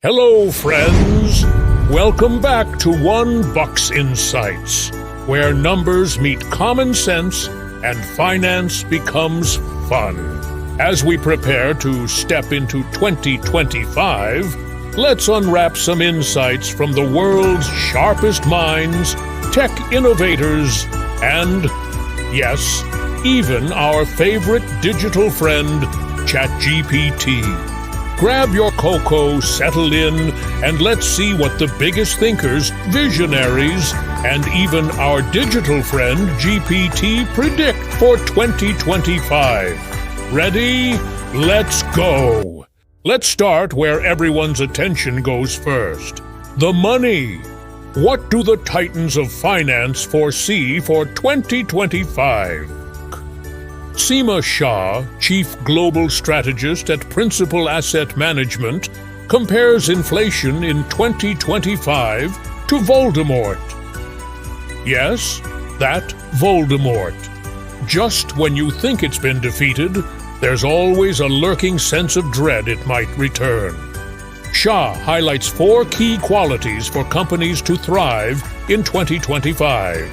Hello, friends. Welcome back to $1 Insights, where numbers meet common sense and finance becomes fun. As we prepare to step into 2025, let's unwrap some insights from the world's sharpest minds, tech innovators, and, yes, even our favorite digital friend, ChatGPT. Grab your cocoa, settle in, and let's see what the biggest thinkers, visionaries, and even our digital friend GPT predict for 2025. Ready? Let's go! Let's start where everyone's attention goes first. The money. What do the titans of finance foresee for 2025? Seema Shah, Chief Global Strategist at Principal Asset Management, compares inflation in 2025 to Voldemort. Yes, that Voldemort. Just when you think it's been defeated, there's always a lurking sense of dread it might return. Shah highlights 4 key qualities for companies to thrive in 2025.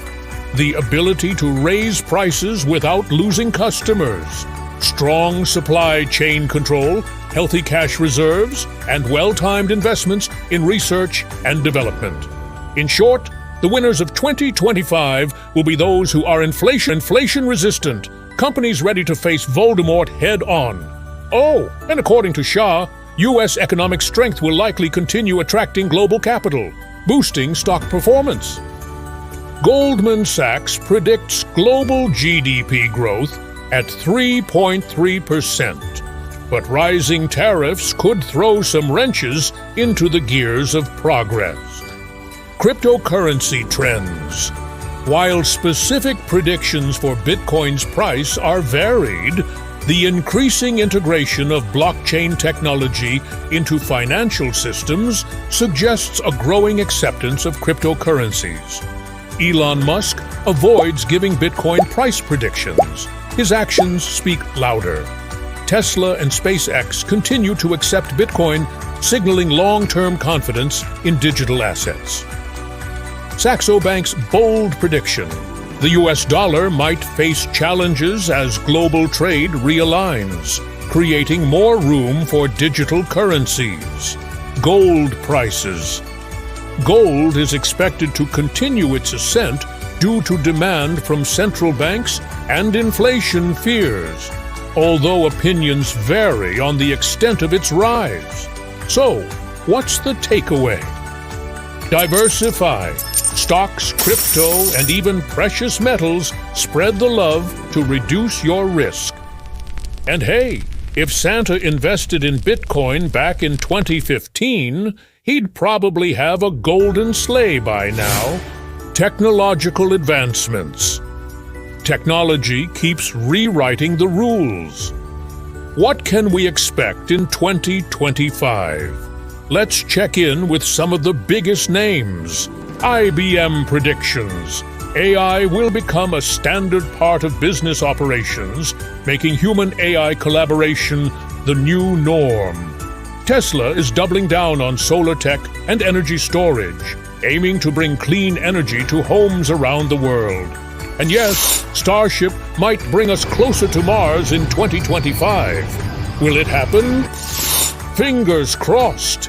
The ability to raise prices without losing customers, strong supply chain control, healthy cash reserves, and well-timed investments in research and development. In short, the winners of 2025 will be those who are inflation-resistant, companies ready to face Voldemort head-on. Oh, and according to Shah, U.S. economic strength will likely continue attracting global capital, boosting stock performance. Goldman Sachs predicts global GDP growth at 3.3%, but rising tariffs could throw some wrenches into the gears of progress. Cryptocurrency trends. While specific predictions for Bitcoin's price are varied, the increasing integration of blockchain technology into financial systems suggests a growing acceptance of cryptocurrencies. Elon Musk avoids giving Bitcoin price predictions. His actions speak louder. Tesla and SpaceX continue to accept Bitcoin, signaling long-term confidence in digital assets. Saxo Bank's bold prediction: the US dollar might face challenges as global trade realigns, creating more room for digital currencies. Gold prices. Gold is expected to continue its ascent due to demand from central banks and inflation fears, although opinions vary on the extent of its rise. So, what's the takeaway? Diversify. Stocks, crypto, and even precious metals spread the love to reduce your risk. And hey, if Santa invested in Bitcoin back in 2015, he'd probably have a golden sleigh by now. Technological advancements. Technology keeps rewriting the rules. What can we expect in 2025? Let's check in with some of the biggest names. IBM predictions. AI will become a standard part of business operations, making human-AI collaboration the new norm. Tesla is doubling down on solar tech and energy storage, aiming to bring clean energy to homes around the world. And yes, Starship might bring us closer to Mars in 2025. Will it happen? Fingers crossed.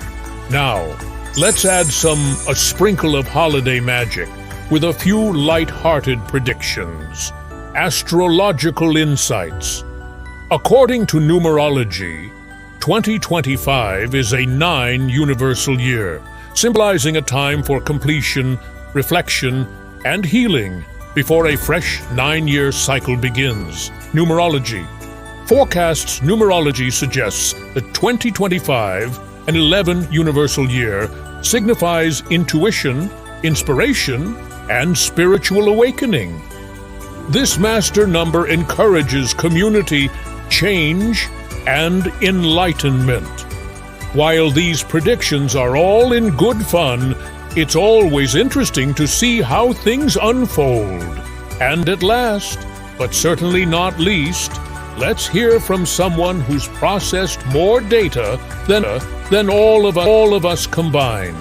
Now, let's add a sprinkle of holiday magic with a few light-hearted predictions. Astrological Insights. According to numerology, 2025 is a 9 universal year, symbolizing a time for completion, reflection, and healing before a fresh 9-year cycle begins. Numerology. Forecasts numerology suggests that 2025, an 11 universal year, signifies intuition, inspiration, and spiritual awakening. This master number encourages community, change, and enlightenment. While these predictions are all in good fun, it's always interesting to see how things unfold. And at last, but certainly not least, let's hear from someone who's processed more data than than all of us combined.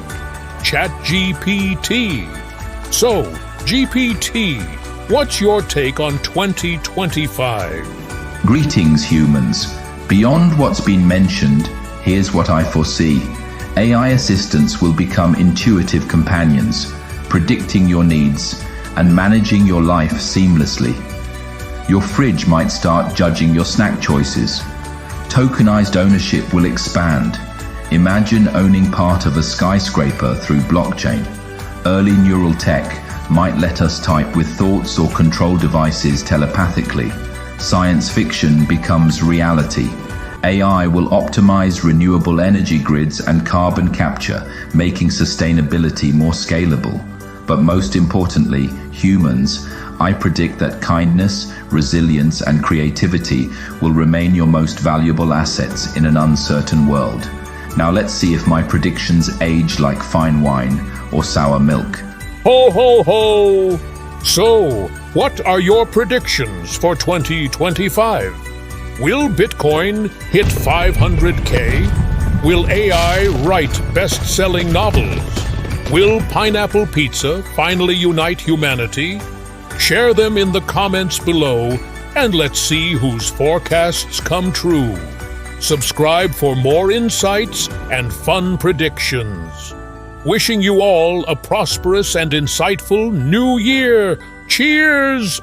ChatGPT. So, GPT, what's your take on 2025? Greetings, humans. Beyond what's been mentioned, here's what I foresee. AI assistants will become intuitive companions, predicting your needs and managing your life seamlessly. Your fridge might start judging your snack choices. Tokenized ownership will expand. Imagine owning part of a skyscraper through blockchain. Early neural tech might let us type with thoughts or control devices telepathically. Science fiction becomes reality. AI will optimize renewable energy grids and carbon capture, making sustainability more scalable. But most importantly, humans, I predict that kindness, resilience, and creativity will remain your most valuable assets in an uncertain world. Now let's see if my predictions age like fine wine or sour milk. Ho, ho, ho! So, what are your predictions for 2025? Will Bitcoin hit 500K? Will AI write best-selling novels? Will pineapple pizza finally unite humanity? Share them in the comments below, and let's see whose forecasts come true. Subscribe for more insights and fun predictions. Wishing you all a prosperous and insightful new year. Cheers!